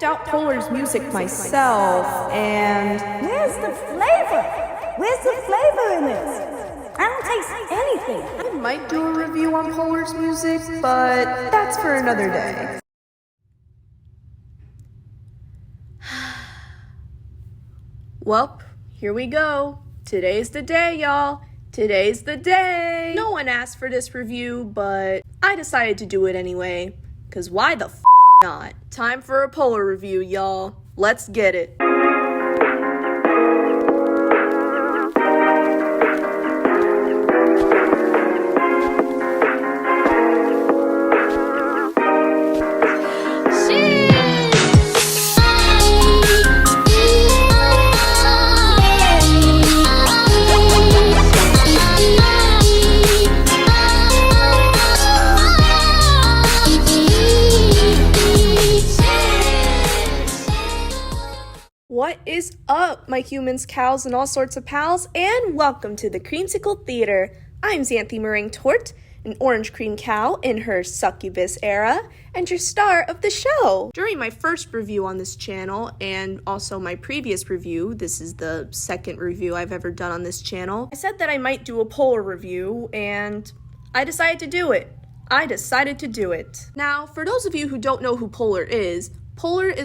checked out Polar's music myself, and where's the flavor? Where's the flavor in this? I don't taste anything. I might do a review on Polar's music, but that's for another day. Well, here we go. Today's the day, y'all. Today's the day. No one asked for this review, but I decided to do it anyway. Cause why the not? Time for a Polar review, y'all. Let's get it. What is up, my humans, cows, and all sorts of pals, and welcome to the Creamsicle Theater. I'm Xanthe Meringue-Torte, an orange cream cow in her succubus era, and your star of the show. During my first review on this channel, and also my previous review, this is the second review I've ever done on this channel, I said that I might do a Polar review, and I decided to do it. Now, for those of you who don't know who Polar is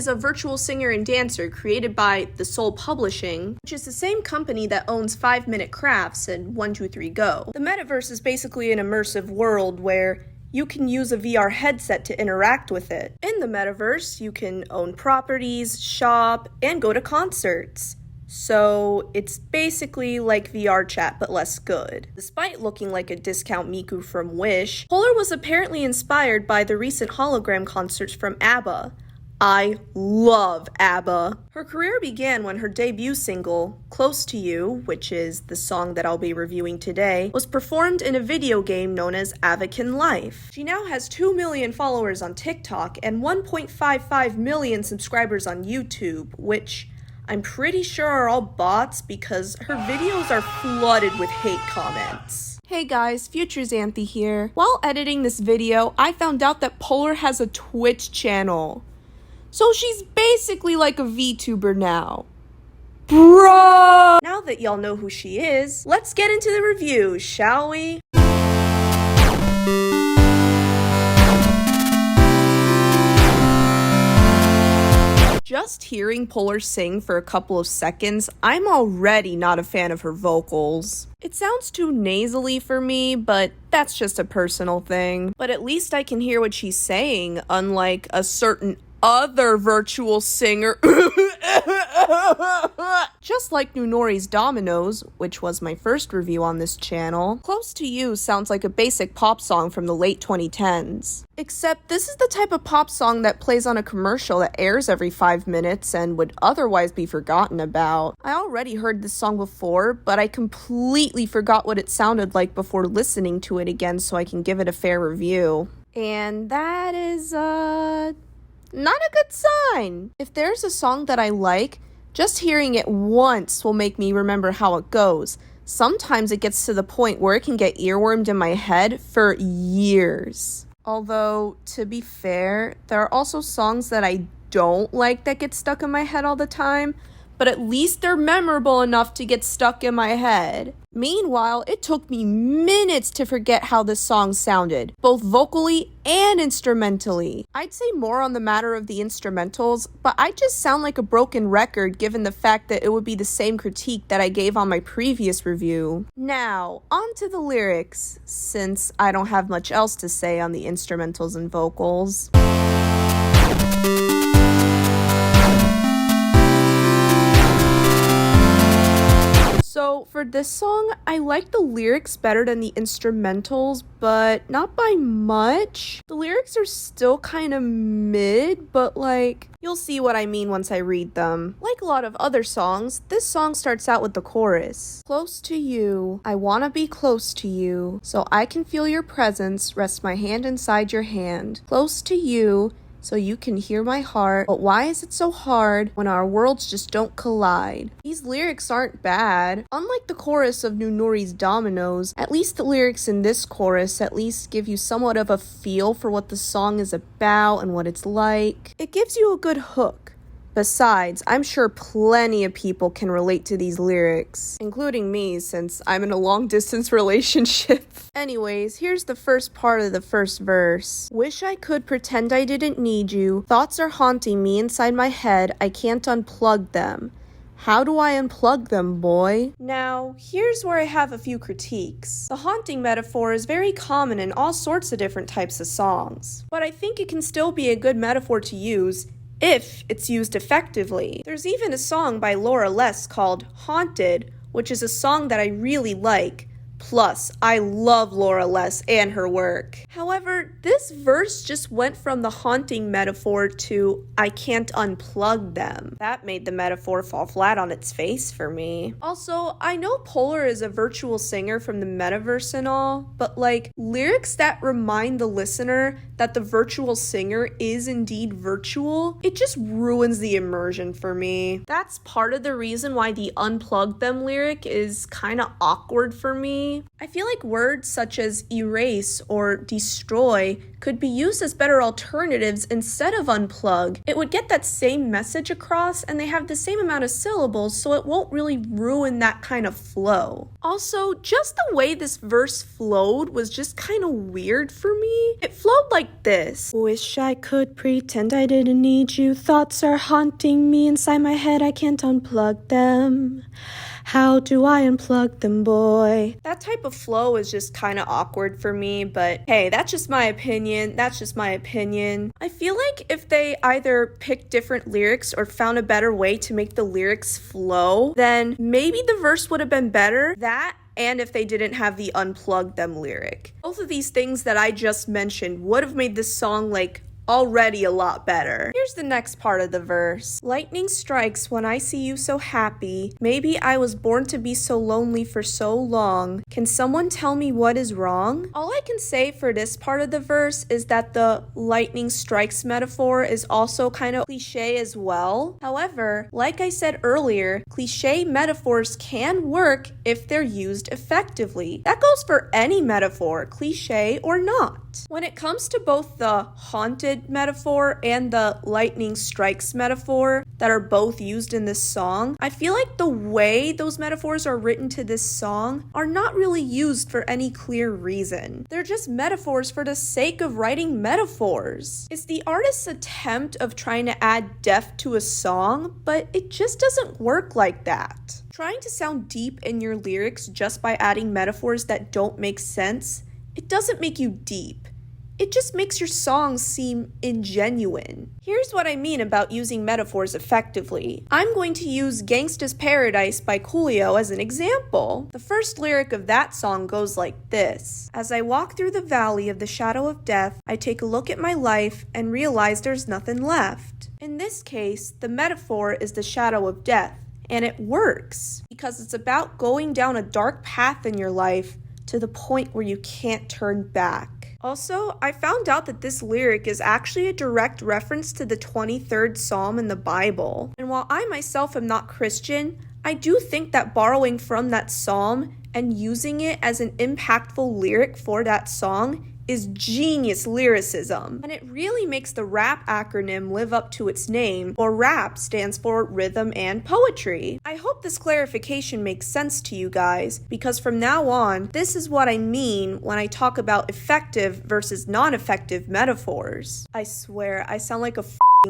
a virtual singer and dancer created by The Soul Publishing, which is the same company that owns 5 Minute Crafts and 123 Go. The metaverse is basically an immersive world where you can use a VR headset to interact with it. In the metaverse, you can own properties, shop, and go to concerts. So it's basically like VR chat, but less good. Despite looking like a discount Miku from Wish, Polar was apparently inspired by the recent hologram concerts from ABBA. I love ABBA. Her career began when her debut single, Close to You, which is the song that I'll be reviewing today, was performed in a video game known as Avakin Life. She now has 2 million followers on TikTok and 1.55 million subscribers on YouTube, which I'm pretty sure are all bots because her videos are flooded with hate comments. Hey guys, Future Xanthe here. While editing this video, I found out that Polar has a Twitch channel. So she's basically like a VTuber now. Bruh! Now that y'all know who she is, let's get into the review, shall we? Just hearing Polar sing for a couple of seconds, I'm already not a fan of her vocals. It sounds too nasally for me, but that's just a personal thing. But at least I can hear what she's saying, unlike a certain other virtual singer. Just like Nunori's Dominoes, which was my first review on this channel, Close to You sounds like a basic pop song from the late 2010s. Except this is the type of pop song that plays on a commercial that airs every 5 minutes and would otherwise be forgotten about. I already heard this song before, but I completely forgot what it sounded like before listening to it again so I can give it a fair review. And that is, not a good sign. If there's a song that I like, just hearing it once will make me remember how it goes. Sometimes it gets to the point where it can get earwormed in my head for years. Although, to be fair, there are also songs that I don't like that get stuck in my head all the time, but at least they're memorable enough to get stuck in my head. Meanwhile, it took me minutes to forget how this song sounded, both vocally and instrumentally. I'd say more on the matter of the instrumentals, but I just sound like a broken record given the fact that it would be the same critique that I gave on my previous review. Now, on to the lyrics, since I don't have much else to say on the instrumentals and vocals. So for this song, I like the lyrics better than the instrumentals, but not by much. The lyrics are still kind of mid, but like, you'll see what I mean once I read them. Like a lot of other songs, this song starts out with the chorus. Close to you, I wanna be close to you, so I can feel your presence, rest my hand inside your hand. Close to you, so you can hear my heart. But why is it so hard when our worlds just don't collide? These lyrics aren't bad. Unlike the chorus of Nunori's Dominoes, at least the lyrics in this chorus at least give you somewhat of a feel for what the song is about and what it's like. It gives you a good hook. Besides, I'm sure plenty of people can relate to these lyrics, including me since I'm in a long-distance relationship. Anyways, here's the first part of the first verse. Wish I could pretend I didn't need you. Thoughts are haunting me inside my head. I can't unplug them. How do I unplug them, boy? Now, here's where I have a few critiques. The haunting metaphor is very common in all sorts of different types of songs, but I think it can still be a good metaphor to use if it's used effectively. There's even a song by Laura Les called Haunted, which is a song that I really like. Plus, I love Laura Les and her work. However, this verse just went from the haunting metaphor to I can't unplug them. That made the metaphor fall flat on its face for me. Also, I know Polar is a virtual singer from the metaverse and all, but like lyrics that remind the listener that the virtual singer is indeed virtual, it just ruins the immersion for me. That's part of the reason why the unplug them lyric is kind of awkward for me. I feel like words such as erase or destroy could be used as better alternatives instead of unplug. It would get that same message across and they have the same amount of syllables, so it won't really ruin that kind of flow. Also, just the way this verse flowed was just kind of weird for me. It flowed like this. Wish I could pretend I didn't need you. Thoughts are haunting me inside my head. I can't unplug them. How do I unplug them, boy? That type of flow is just kind of awkward for me, but hey, that's just my opinion. I feel like if they either picked different lyrics or found a better way to make the lyrics flow, then maybe the verse would have been better. That and if they didn't have the unplug them lyric. Both of these things that I just mentioned would have made this song like already a lot better. Here's the next part of the verse. Lightning strikes when I see you so happy. Maybe I was born to be so lonely for so long. Can someone tell me what is wrong? All I can say for this part of the verse is that the lightning strikes metaphor is also kind of cliche as well. However, like I said earlier, cliche metaphors can work if they're used effectively. That goes for any metaphor, cliche or not. When it comes to both the haunted metaphor and the lightning strikes metaphor that are both used in this song, I feel like the way those metaphors are written to this song are not really used for any clear reason. They're just metaphors for the sake of writing metaphors. It's the artist's attempt of trying to add depth to a song, but it just doesn't work like that. Trying to sound deep in your lyrics just by adding metaphors that don't make sense, it doesn't make you deep. It just makes your songs seem ingenuine. Here's what I mean about using metaphors effectively. I'm going to use Gangsta's Paradise by Coolio as an example. The first lyric of that song goes like this. As I walk through the valley of the shadow of death, I take a look at my life and realize there's nothing left. In this case, the metaphor is the shadow of death, and it works because it's about going down a dark path in your life to the point where you can't turn back. Also, I found out that this lyric is actually a direct reference to the 23rd Psalm in the Bible. And while I myself am not Christian, I do think that borrowing from that psalm and using it as an impactful lyric for that song is genius lyricism, and it really makes the RAP acronym live up to its name, or RAP stands for Rhythm and Poetry. I hope this clarification makes sense to you guys, because from now on, this is what I mean when I talk about effective versus non-effective metaphors. I swear, I sound like a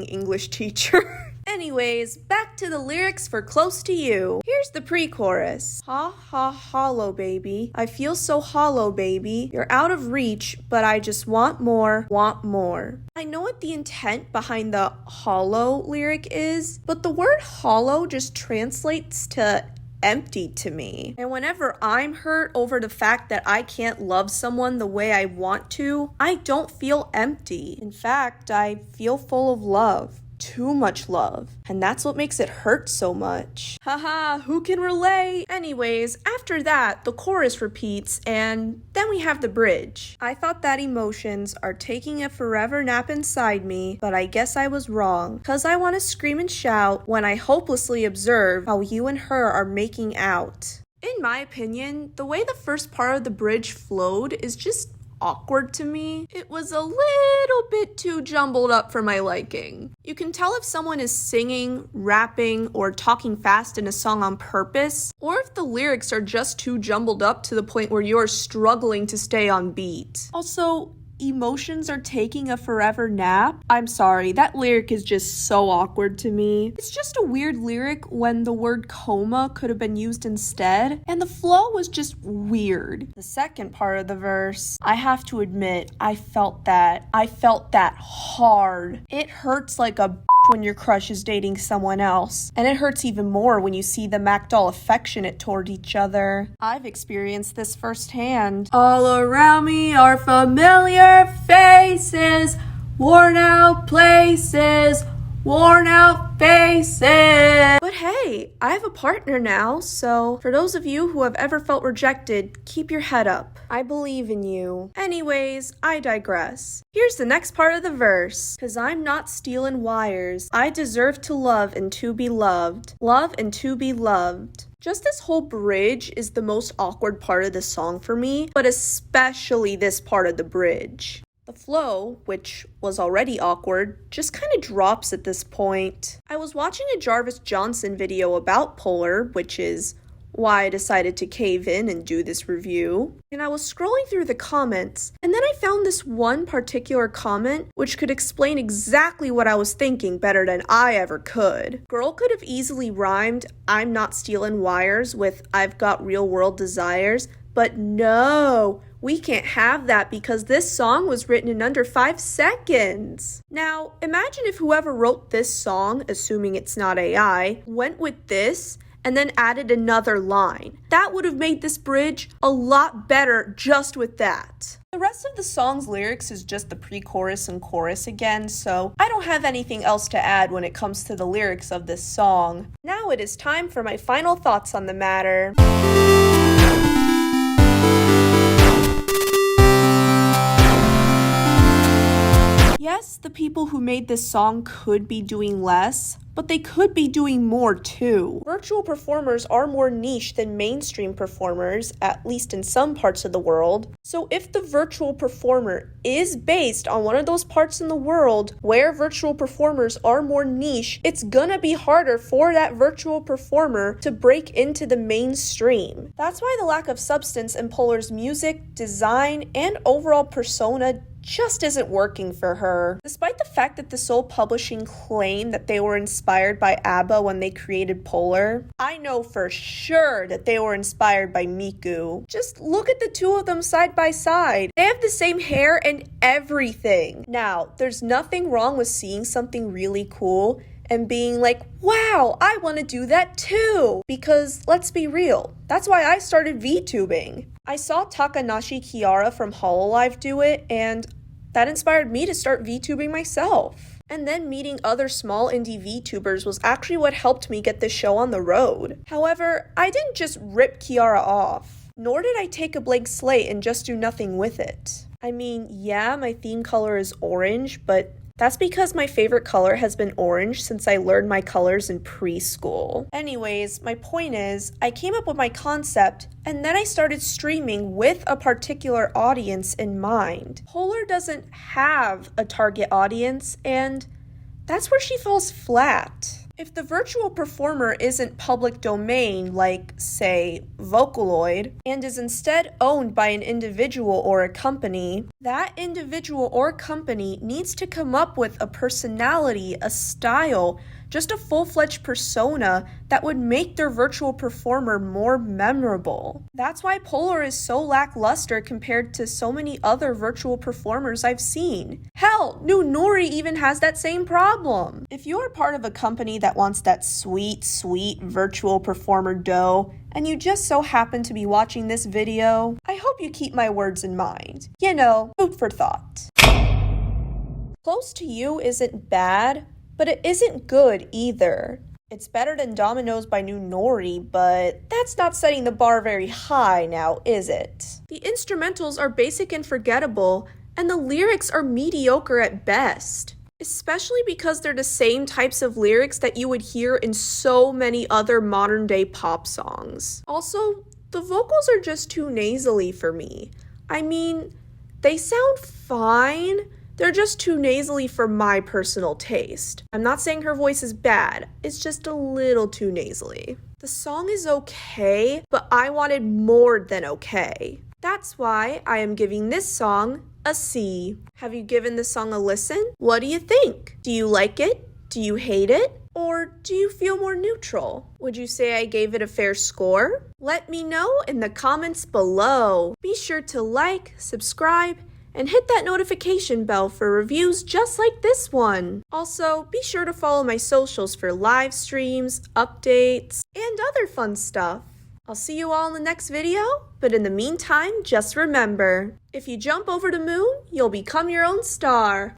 English teacher. Anyways, back to the lyrics for Close to You. Here's the pre-chorus. Ha ha hollow baby. I feel so hollow baby. You're out of reach, but I just want more, want more. I know what the intent behind the hollow lyric is, but the word hollow just translates to empty to me. And whenever I'm hurt over the fact that I can't love someone the way I want to, I don't feel empty. In fact, I feel full of love. too much love, and that's what makes it hurt so much. Haha, who can relate? Anyways, after that, the chorus repeats, and then we have the bridge. I thought that emotions are taking a forever nap inside me, but I guess I was wrong, cause I want to scream and shout when I hopelessly observe how you and her are making out. In my opinion, the way the first part of the bridge flowed is just awkward to me. It was a little bit too jumbled up for my liking. You can tell if someone is singing, rapping, or talking fast in a song on purpose, or if the lyrics are just too jumbled up to the point where you're struggling to stay on beat. Also, emotions are taking a forever nap? I'm sorry, that lyric is just so awkward to me. It's just a weird lyric when the word coma could have been used instead, and the flow was just weird. The second part of the verse, I have to admit, I felt that hard. It hurts like a when your crush is dating someone else, and it hurts even more when you see them act all affectionate toward each other. I've experienced this firsthand. All around me are familiar faces, worn out places, worn out faces. But hey, I have a partner now, so for those of you who have ever felt rejected, keep your head up. I believe in you. Anyways, I digress. Here's the next part of the verse. 'Cause I'm not stealing wires. I deserve to love and to be loved. Love and to be loved. Just this whole bridge is the most awkward part of the song for me, but especially this part of the bridge. The flow, which was already awkward, just kind of drops at this point. I was watching a Jarvis Johnson video about Polar, which is why I decided to cave in and do this review. And I was scrolling through the comments, and then I found this one particular comment which could explain exactly what I was thinking better than I ever could. Girl could have easily rhymed "I'm not stealing wires" with "I've got real world desires," but no, we can't have that because this song was written in under 5 seconds. Now, imagine if whoever wrote this song, assuming it's not AI, went with this and then added another line. That would have made this bridge a lot better just with that. The rest of the song's lyrics is just the pre-chorus and chorus again, so I don't have anything else to add when it comes to the lyrics of this song. Now it is time for my final thoughts on the matter. Yes, the people who made this song could be doing less, but they could be doing more too. Virtual performers are more niche than mainstream performers, at least in some parts of the world. So if the virtual performer is based on one of those parts in the world where virtual performers are more niche, it's gonna be harder for that virtual performer to break into the mainstream. That's why the lack of substance in Polar's music, design, and overall persona just isn't working for her. Despite the fact that the Soul Publishing claimed that they were inspired by ABBA when they created Polar, I know for sure that they were inspired by Miku. Just look at the two of them side by side. They have the same hair and everything. Now, there's nothing wrong with seeing something really cool and being like, wow, I want to do that too. Because let's be real, that's why I started VTubing. I saw Takanashi Kiara from Hololive do it, and that inspired me to start VTubing myself. And then meeting other small indie VTubers was actually what helped me get this show on the road. However, I didn't just rip Kiara off, nor did I take a blank slate and just do nothing with it. I mean, yeah, my theme color is orange, but that's because my favorite color has been orange since I learned my colors in preschool. Anyways, my point is, I came up with my concept, and then I started streaming with a particular audience in mind. Polar doesn't have a target audience, and that's where she falls flat. If the virtual performer isn't public domain, like, say, Vocaloid, and is instead owned by an individual or a company, that individual or company needs to come up with a personality, a style, just a full-fledged persona that would make their virtual performer more memorable. That's why Polar is so lackluster compared to so many other virtual performers I've seen. Hell, New Nori even has that same problem. If you're part of a company that wants that sweet, sweet virtual performer dough, and you just so happen to be watching this video, I hope you keep my words in mind. You know, food for thought. Close to you isn't bad, but it isn't good either. It's better than Dominoes by New Nori, but that's not setting the bar very high now, is it? The instrumentals are basic and forgettable, and the lyrics are mediocre at best. Especially because they're the same types of lyrics that you would hear in so many other modern-day pop songs. Also, the vocals are just too nasally for me. I mean, they sound fine, they're just too nasally for my personal taste. I'm not saying her voice is bad, it's just a little too nasally. The song is okay, but I wanted more than okay. That's why I am giving this song a C. Have you given this song a listen? What do you think? Do you like it? Do you hate it? Or do you feel more neutral? Would you say I gave it a fair score? Let me know in the comments below. Be sure to like, subscribe, and hit that notification bell for reviews just like this one. Also, be sure to follow my socials for live streams, updates, and other fun stuff. I'll see you all in the next video, but in the meantime, just remember, if you jump over the moon, you'll become your own star.